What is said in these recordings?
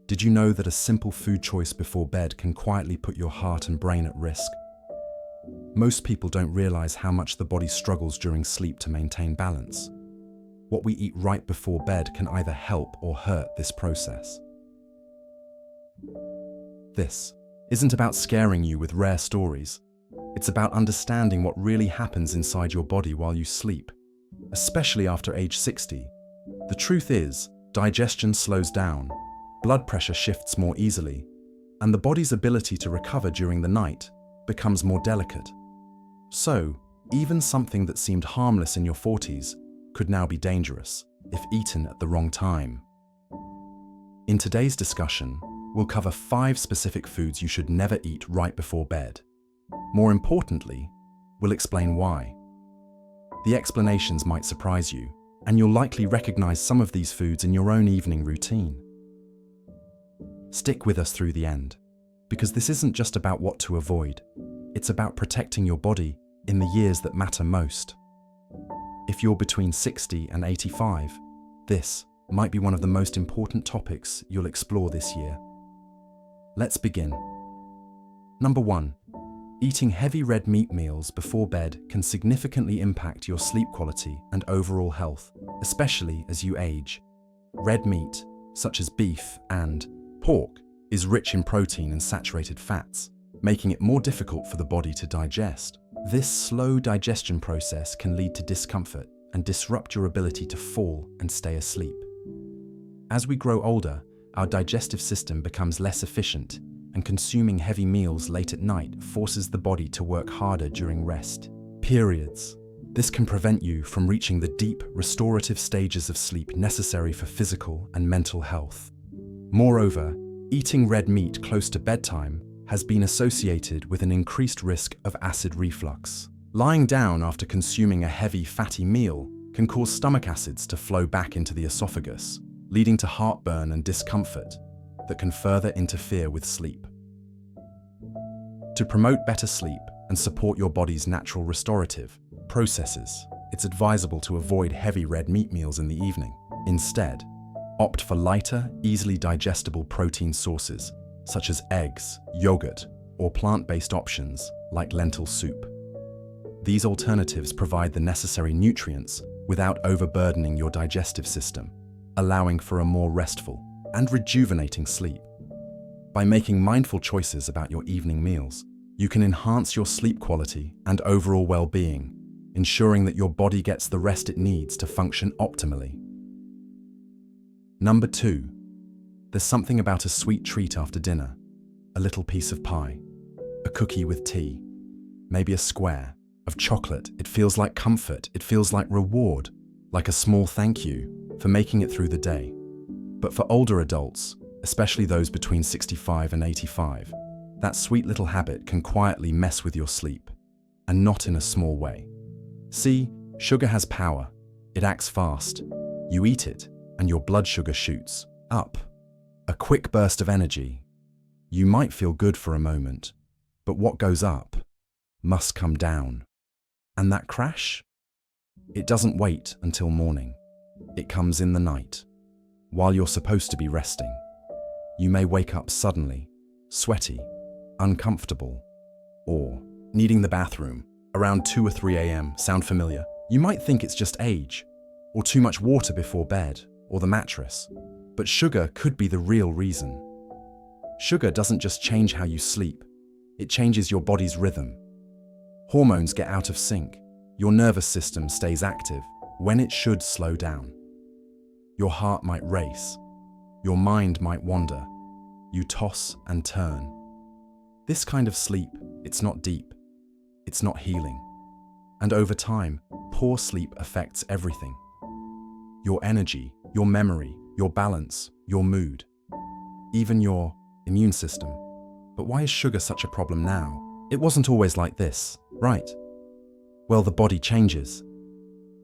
Did you know that a simple food choice before bed can quietly put your heart and brain at risk? Most people don't realize how much the body struggles during sleep to maintain balance. What we eat right before bed can either help or hurt this process. This isn't about scaring you with rare stories. It's about understanding what really happens inside your body while you sleep, especially after age 60. The truth is, digestion slows down, blood pressure shifts more easily, and the body's ability to recover during the night becomes more delicate. So, even something that seemed harmless in your 40s could now be dangerous if eaten at the wrong time. In today's discussion, we'll cover 5 specific foods you should never eat right before bed. More importantly, we'll explain why. The explanations might surprise you, and you'll likely recognize some of these foods in your own evening routine. Stick with us through the end, because this isn't just about what to avoid. It's about protecting your body in the years that matter most. If you're between 60 and 85, this might be one of the most important topics you'll explore this year. Let's begin. Number 1. Eating heavy red meat meals before bed can significantly impact your sleep quality and overall health, especially as you age. Red meat, such as beef and pork, is rich in protein and saturated fats, making it more difficult for the body to digest. This slow digestion process can lead to discomfort and disrupt your ability to fall and stay asleep. As we grow older, our digestive system becomes less efficient, and consuming heavy meals late at night forces the body to work harder during rest periods. This can prevent you from reaching the deep, restorative stages of sleep necessary for physical and mental health. Moreover, eating red meat close to bedtime has been associated with an increased risk of acid reflux. Lying down after consuming a heavy, fatty meal can cause stomach acids to flow back into the esophagus, leading to heartburn and discomfort that can further interfere with sleep. To promote better sleep and support your body's natural restorative processes, it's advisable to avoid heavy red meat meals in the evening. Instead, opt for lighter, easily digestible protein sources such as eggs, yogurt, or plant-based options like lentil soup. These alternatives provide the necessary nutrients without overburdening your digestive system, allowing for a more restful and rejuvenating sleep. By making mindful choices about your evening meals, you can enhance your sleep quality and overall well-being, ensuring that your body gets the rest it needs to function optimally. Number 2. There's something about a sweet treat after dinner. A little piece of pie, a cookie with tea, maybe a square of chocolate. It feels like comfort, it feels like reward, like a small thank you for making it through the day. But for older adults, especially those between 65 and 85, that sweet little habit can quietly mess with your sleep, and not in a small way. See, sugar has power. It acts fast. You eat it, and your blood sugar shoots up. A quick burst of energy. You might feel good for a moment, but what goes up must come down. And that crash? It doesn't wait until morning. It comes in the night, while you're supposed to be resting. You may wake up suddenly, sweaty, uncomfortable, or needing the bathroom around 2 or 3 a.m. Sound familiar? You might think it's just age, or too much water before bed, or the mattress. But sugar could be the real reason. Sugar doesn't just change how you sleep, it changes your body's rhythm. Hormones get out of sync. Your nervous system stays active when it should slow down. Your heart might race. Your mind might wander. You toss and turn. This kind of sleep, it's not deep. It's not healing. And over time, poor sleep affects everything. Your energy, your memory, your balance, your mood, even your immune system. But why is sugar such a problem now? It wasn't always like this, right? Well, the body changes.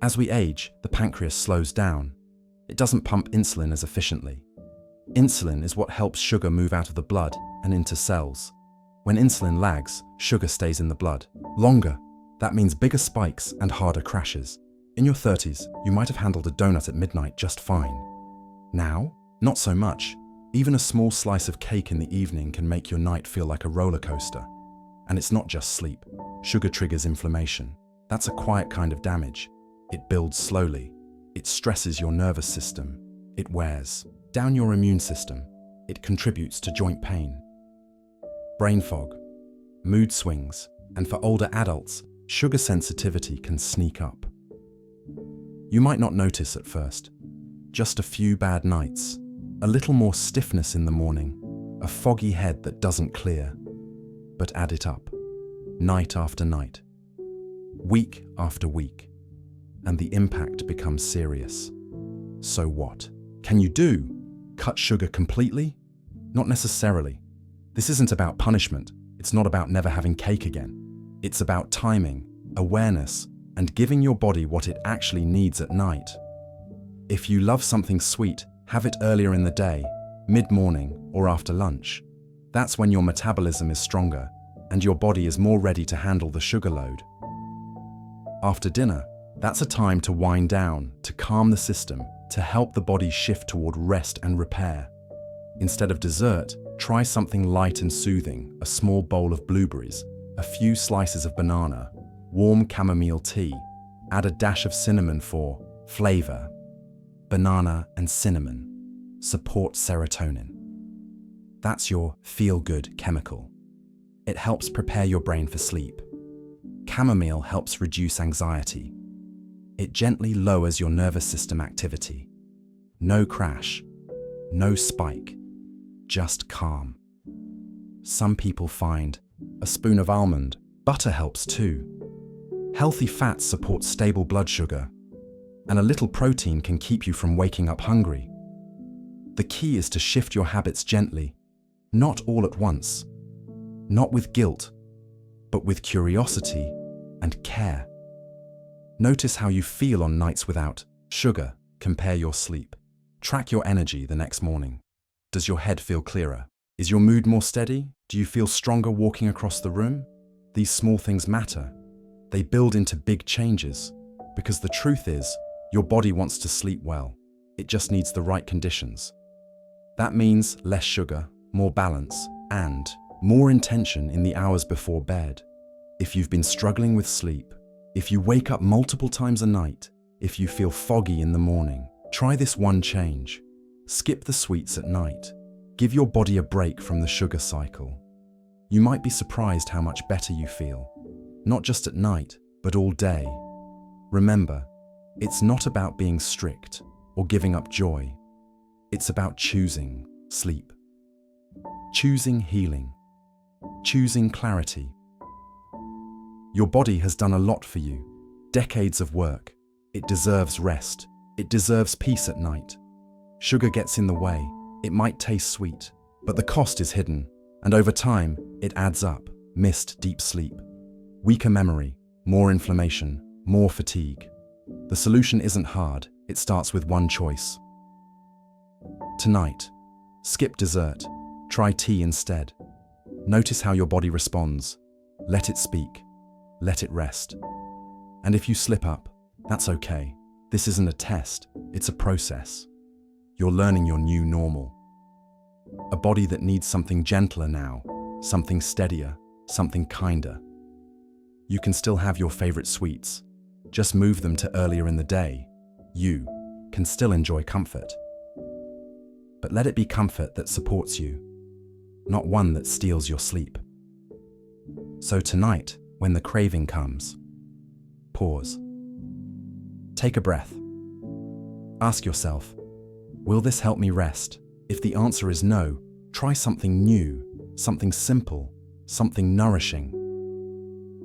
As we age, the pancreas slows down. It doesn't pump insulin as efficiently. Insulin is what helps sugar move out of the blood and into cells. When insulin lags, sugar stays in the blood longer. That means bigger spikes and harder crashes. In your 30s, you might have handled a donut at midnight just fine. Now, not so much. Even a small slice of cake in the evening can make your night feel like a roller coaster. And it's not just sleep. Sugar triggers inflammation. That's a quiet kind of damage. It builds slowly. It stresses your nervous system. It wears down your immune system. It contributes to joint pain, brain fog, mood swings, and for older adults, sugar sensitivity can sneak up. You might not notice at first. Just a few bad nights, a little more stiffness in the morning, a foggy head that doesn't clear. But add it up, night after night, week after week, and the impact becomes serious. So what can you do? Cut sugar completely? Not necessarily. This isn't about punishment. It's not about never having cake again. It's about timing, awareness, and giving your body what it actually needs at night. If you love something sweet, have it earlier in the day, mid-morning, or after lunch. That's when your metabolism is stronger and your body is more ready to handle the sugar load. After dinner, that's a time to wind down, to calm the system, to help the body shift toward rest and repair. Instead of dessert, try something light and soothing, a small bowl of blueberries, a few slices of banana, warm chamomile tea, add a dash of cinnamon for flavor. Banana and cinnamon support serotonin. That's your feel-good chemical. It helps prepare your brain for sleep. Chamomile helps reduce anxiety. It gently lowers your nervous system activity. No crash, no spike, just calm. Some people find a spoon of almond butter helps too. Healthy fats support stable blood sugar, and a little protein can keep you from waking up hungry. The key is to shift your habits gently, not all at once, not with guilt, but with curiosity and care. Notice how you feel on nights without sugar. Compare your sleep. Track your energy the next morning. Does your head feel clearer? Is your mood more steady? Do you feel stronger walking across the room? These small things matter. They build into big changes, because the truth is, your body wants to sleep well. It just needs the right conditions. That means less sugar, more balance, and more intention in the hours before bed. If you've been struggling with sleep, if you wake up multiple times a night, if you feel foggy in the morning, try this one change. Skip the sweets at night. Give your body a break from the sugar cycle. You might be surprised how much better you feel. Not just at night, but all day. Remember, it's not about being strict or giving up joy. It's about choosing sleep, choosing healing, choosing clarity. Your body has done a lot for you, decades of work. It deserves rest. It deserves peace at night. Sugar gets in the way. It might taste sweet, but the cost is hidden, and over time, it adds up. Missed deep sleep, weaker memory, more inflammation, more fatigue. The solution isn't hard. It starts with one choice. Tonight, skip dessert. Try tea instead. Notice how your body responds. Let it speak. Let it rest. And if you slip up, that's okay. This isn't a test, it's a process. You're learning your new normal. A body that needs something gentler now, something steadier, something kinder. You can still have your favorite sweets. Just move them to earlier in the day. You can still enjoy comfort. But let it be comfort that supports you, not one that steals your sleep. So tonight, when the craving comes, pause. Take a breath. Ask yourself, will this help me rest? If the answer is no, try something new, something simple, something nourishing.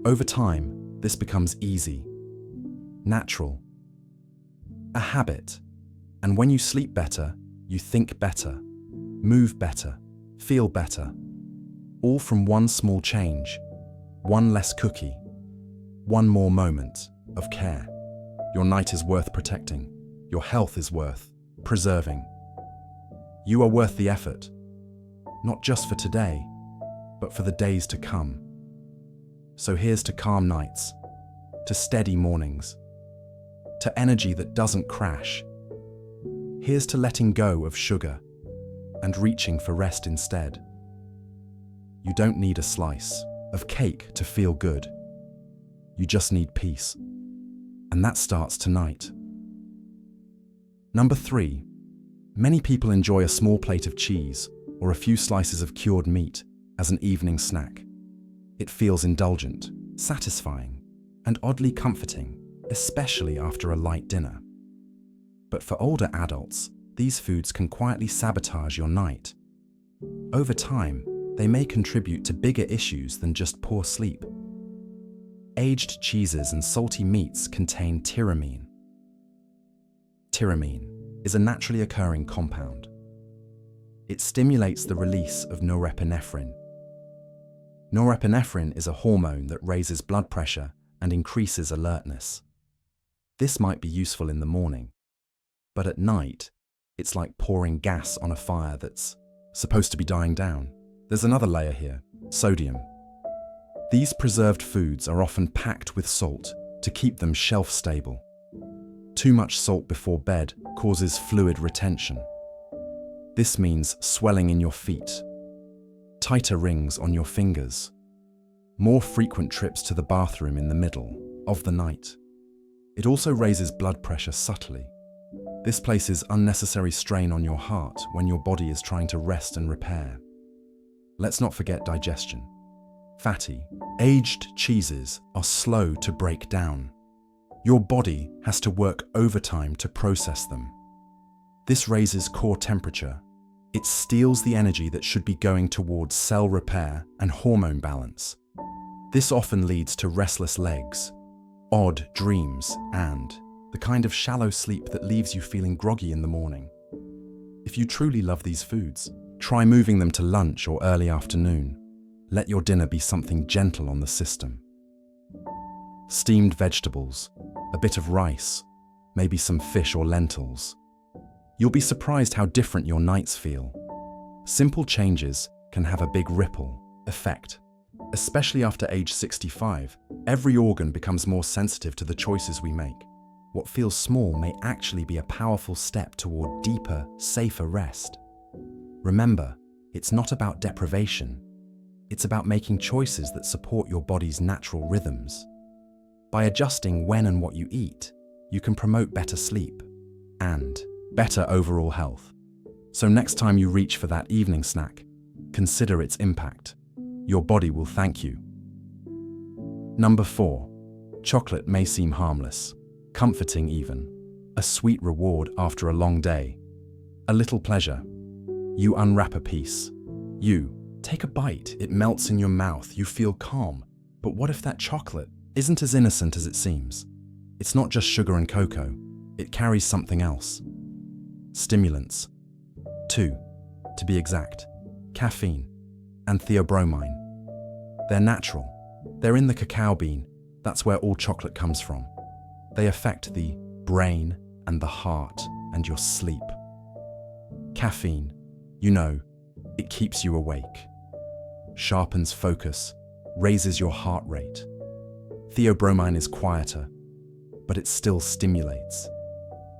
Over time, this becomes easy, natural, a habit. And when you sleep better, you think better, move better, feel better. All from one small change, one less cookie, one more moment of care. Your night is worth protecting. Your health is worth preserving. You are worth the effort, not just for today, but for the days to come. So here's to calm nights, to steady mornings, to energy that doesn't crash. Here's to letting go of sugar and reaching for rest instead. You don't need a slice of cake to feel good. You just need peace. And that starts tonight. Number 3. Many people enjoy a small plate of cheese or a few slices of cured meat as an evening snack. It feels indulgent, satisfying, and oddly comforting, especially after a light dinner. But for older adults, these foods can quietly sabotage your night. Over time, they may contribute to bigger issues than just poor sleep. Aged cheeses and salty meats contain tyramine. Tyramine is a naturally occurring compound. It stimulates the release of norepinephrine. Norepinephrine is a hormone that raises blood pressure and increases alertness. This might be useful in the morning, but at night, it's like pouring gas on a fire that's supposed to be dying down. There's another layer here, sodium. These preserved foods are often packed with salt to keep them shelf-stable. Too much salt before bed causes fluid retention. This means swelling in your feet, tighter rings on your fingers, more frequent trips to the bathroom in the middle of the night. It also raises blood pressure subtly. This places unnecessary strain on your heart when your body is trying to rest and repair. Let's not forget digestion. Fatty, aged cheeses are slow to break down. Your body has to work overtime to process them. This raises core temperature. It steals the energy that should be going towards cell repair and hormone balance. This often leads to restless legs, odd dreams, and the kind of shallow sleep that leaves you feeling groggy in the morning. If you truly love these foods, try moving them to lunch or early afternoon. Let your dinner be something gentle on the system. Steamed vegetables, a bit of rice, maybe some fish or lentils. You'll be surprised how different your nights feel. Simple changes can have a big ripple effect. Especially after age 65, every organ becomes more sensitive to the choices we make. What feels small may actually be a powerful step toward deeper, safer rest. Remember, it's not about deprivation. It's about making choices that support your body's natural rhythms. By adjusting when and what you eat, you can promote better sleep and better overall health. So next time you reach for that evening snack, consider its impact. Your body will thank you. Number 4. Chocolate may seem harmless, comforting even, a sweet reward after a long day. A little pleasure. You unwrap a piece. You take a bite, it melts in your mouth, you feel calm. But what if that chocolate isn't as innocent as it seems? It's not just sugar and cocoa, it carries something else. Stimulants. 2, to be exact, caffeine and theobromine. They're natural. They're in the cacao bean. That's where all chocolate comes from. They affect the brain and the heart and your sleep. Caffeine, you know, it keeps you awake, sharpens focus, raises your heart rate. Theobromine is quieter, but it still stimulates.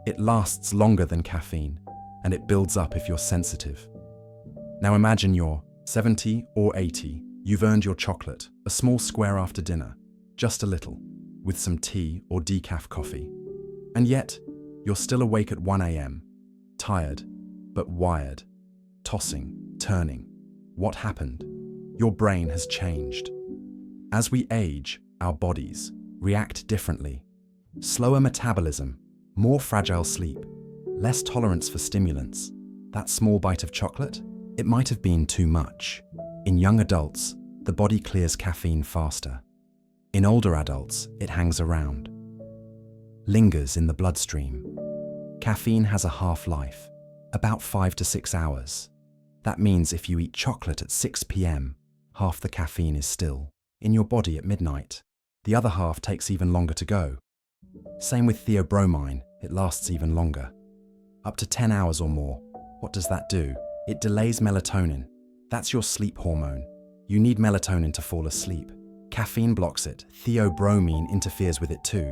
It lasts longer than caffeine, and it builds up if you're sensitive. Now imagine you're 70 or 80, you've earned your chocolate, a small square after dinner, just a little, with some tea or decaf coffee. And yet, you're still awake at 1 a.m., tired, but wired, tossing, turning. What happened? Your brain has changed. As we age, our bodies react differently. Slower metabolism, more fragile sleep, less tolerance for stimulants. That small bite of chocolate? It might have been too much. In young adults, the body clears caffeine faster. In older adults, it hangs around, lingers in the bloodstream. Caffeine has a half-life, about 5 to 6 hours. That means if you eat chocolate at 6 p.m., half the caffeine is still in your body at midnight. The other half takes even longer to go. Same with theobromine, it lasts even longer. Up to 10 hours or more. What does that do? It delays melatonin. That's your sleep hormone. You need melatonin to fall asleep. Caffeine blocks it. Theobromine interferes with it too.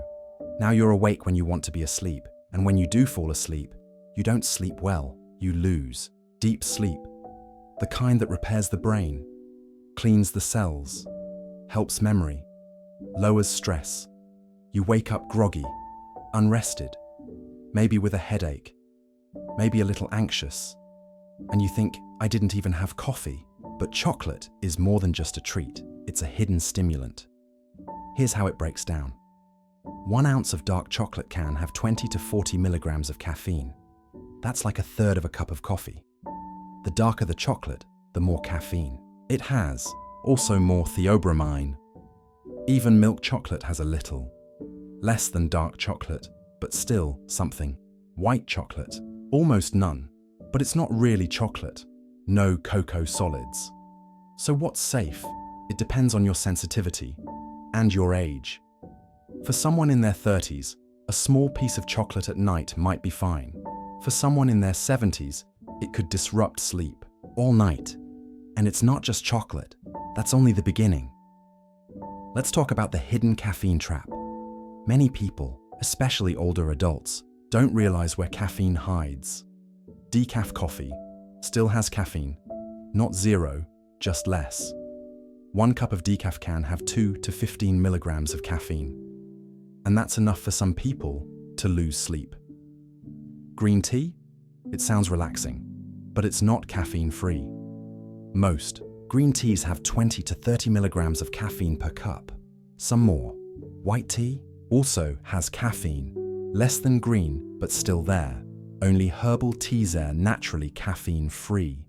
Now you're awake when you want to be asleep, and when you do fall asleep, you don't sleep well, you lose. Deep sleep, the kind that repairs the brain, cleans the cells, helps memory, lowers stress. You wake up groggy, unrested, maybe with a headache, maybe a little anxious, and you think, I didn't even have coffee. But chocolate is more than just a treat, it's a hidden stimulant. Here's how it breaks down. 1 ounce of dark chocolate can have 20 to 40 milligrams of caffeine. That's like a third of a cup of coffee. The darker the chocolate, the more caffeine it has, also more theobromine. Even milk chocolate has a little. Less than dark chocolate, but still something. White chocolate, almost none. But it's not really chocolate. No cocoa solids. So what's safe? It depends on your sensitivity and your age. For someone in their 30s, a small piece of chocolate at night might be fine. For someone in their 70s, it could disrupt sleep all night. And it's not just chocolate. That's only the beginning. Let's talk about the hidden caffeine trap. Many people, especially older adults, don't realize where caffeine hides. Decaf coffee still has caffeine, not zero, just less. 1 cup of decaf can have 2 to 15 milligrams of caffeine. And that's enough for some people to lose sleep. Green tea? It sounds relaxing, but it's not caffeine-free. Most green teas have 20 to 30 milligrams of caffeine per cup, some more. White tea also has caffeine, less than green, but still there. Only herbal teas are naturally caffeine-free,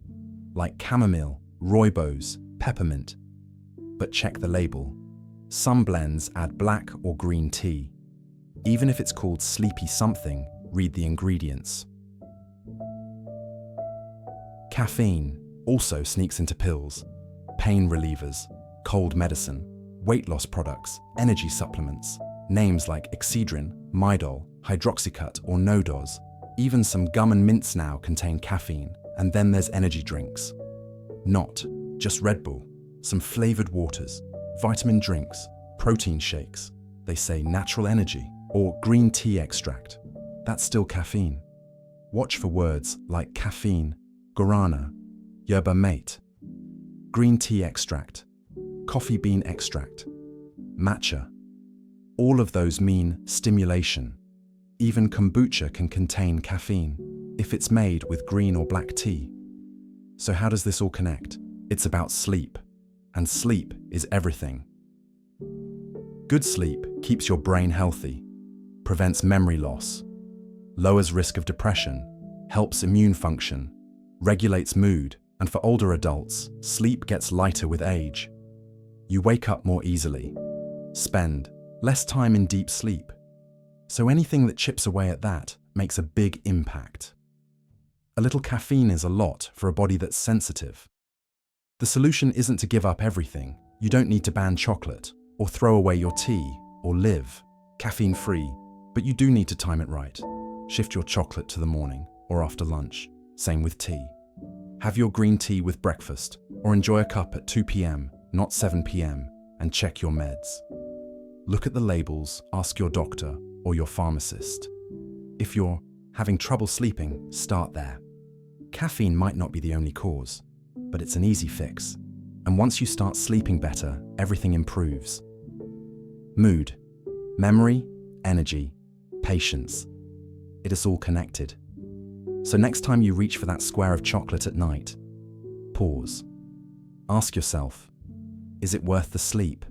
like chamomile, rooibos, peppermint. But check the label. Some blends add black or green tea. Even if it's called sleepy something, read the ingredients. Caffeine also sneaks into pills, pain relievers, cold medicine, weight loss products, energy supplements, names like Excedrin, Midol, Hydroxycut or Nodoz. Even some gum and mints now contain caffeine, and then there's energy drinks. Not just Red Bull, some flavored waters, vitamin drinks, protein shakes. They say natural energy or green tea extract. That's still caffeine. Watch for words like caffeine, guarana, yerba mate, green tea extract, coffee bean extract, matcha. All of those mean stimulation. Even kombucha can contain caffeine if it's made with green or black tea. So how does this all connect? It's about sleep, and sleep is everything. Good sleep keeps your brain healthy, prevents memory loss, lowers risk of depression, helps immune function, regulates mood, and for older adults, sleep gets lighter with age. You wake up more easily, spend less time in deep sleep. So anything that chips away at that makes a big impact. A little caffeine is a lot for a body that's sensitive. The solution isn't to give up everything. You don't need to ban chocolate, or throw away your tea, or live caffeine-free, but you do need to time it right. Shift your chocolate to the morning, or after lunch. Same with tea. Have your green tea with breakfast, or enjoy a cup at 2 p.m., not 7 p.m., and check your meds. Look at the labels, ask your doctor, or your pharmacist. If you're having trouble sleeping, start there. Caffeine might not be the only cause, but it's an easy fix. And once you start sleeping better, everything improves. Mood, memory, energy, patience. It is all connected. So next time you reach for that square of chocolate at night, pause. Ask yourself, is it worth the sleep?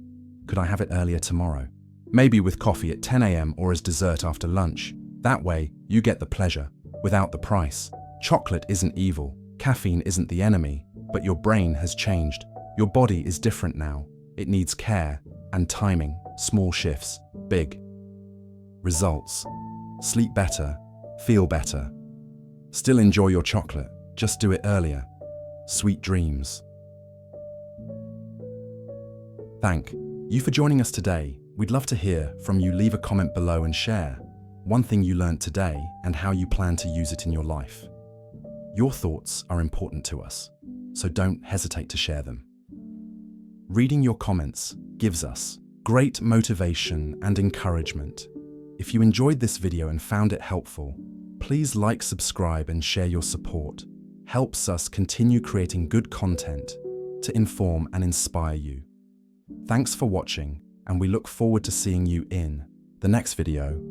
Could I have it earlier tomorrow? Maybe with coffee at 10 a.m. or as dessert after lunch. That way, you get the pleasure, without the price. Chocolate isn't evil, caffeine isn't the enemy, but your brain has changed. Your body is different now. It needs care and timing, small shifts, big results. Sleep better, feel better. Still enjoy your chocolate, just do it earlier. Sweet dreams. Thank you for joining us today. We'd love to hear from you. Leave a comment below and share one thing you learned today and how you plan to use it in your life. Your thoughts are important to us, so don't hesitate to share them. Reading your comments gives us great motivation and encouragement. If you enjoyed this video and found it helpful, please like, subscribe, and share your support. helps us continue creating good content to inform and inspire you. Thanks for watching, and we look forward to seeing you in the next video.